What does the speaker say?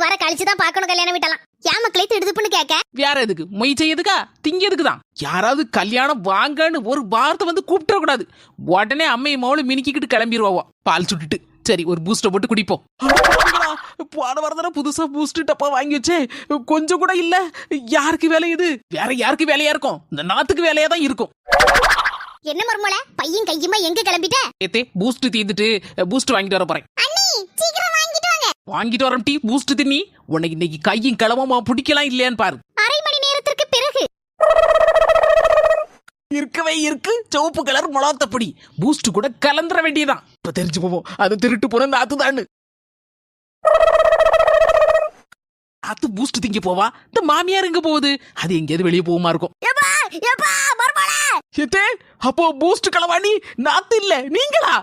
வாரம் கழிச்சு தான் பார்க்கணும் கல்யாணம் வீட்டலாம். ஏன் மக்களே திடுதுப்புன்னு கேட்க? வேற எதுக்கு? மொய் செய்யதுக்கா? திங்கிறதுக்கு தான். யாராவது கல்யாணம் வாங்கன்னு ஒரு வார்த்தை வந்து கூப்பிட கூடாது. உடனே அம்மையை மோளை மினிக்கிட்டு கிளம்பிடுவோம் பால் சுட்டுட்டு. சரி, ஒரு பூஸ்ட போட்டு குடிப்போம். போன வரதான புதுசா பூஸ்ட் டப்பா வாங்கி வச்சே, கொஞ்சம் கூட இல்ல. யாருக்கு வேலை இது? வேற யாருக்கு வேலையா இருக்கும்? இந்த நாத்துக்கு வேலையா தான் இருக்கும். என்ன மர்மோல பையன் கையுமா எங்க கிளம்பிட்ட? ஏத்தே பூஸ்ட் தீந்துட்டு பூஸ்ட் வாங்கிட்டு வர போறேன். அண்ணி சீக்கிரம் வாங்கிட்டு வாங்க. வாங்கிட்டு வரேன் டீ பூஸ்ட் தின்னி. உனக்கு இன்னைக்கு கையும் கிளம்பமா பிடிக்கலாம் இல்லையான்னு பாரு. அரை மணி நேரத்திற்கு பிறகு இருக்கவே இருக்கு சிவப்பு கலர் மொளாத்தப்படி பூஸ்ட் கூட கலந்துற வேண்டியதான். இப்ப தெரிஞ்சு போவோம் அது திருட்டு போன நாத்துதான்னு. அது பூஸ்ட் திங்க போவா, இந்த மாமியார் எங்க போகுது? அது எங்கேயாவது வெளியே போகுமா இருக்கும். அப்போ பூஸ்ட் களவாணி நாத்து இல்ல நீங்களா?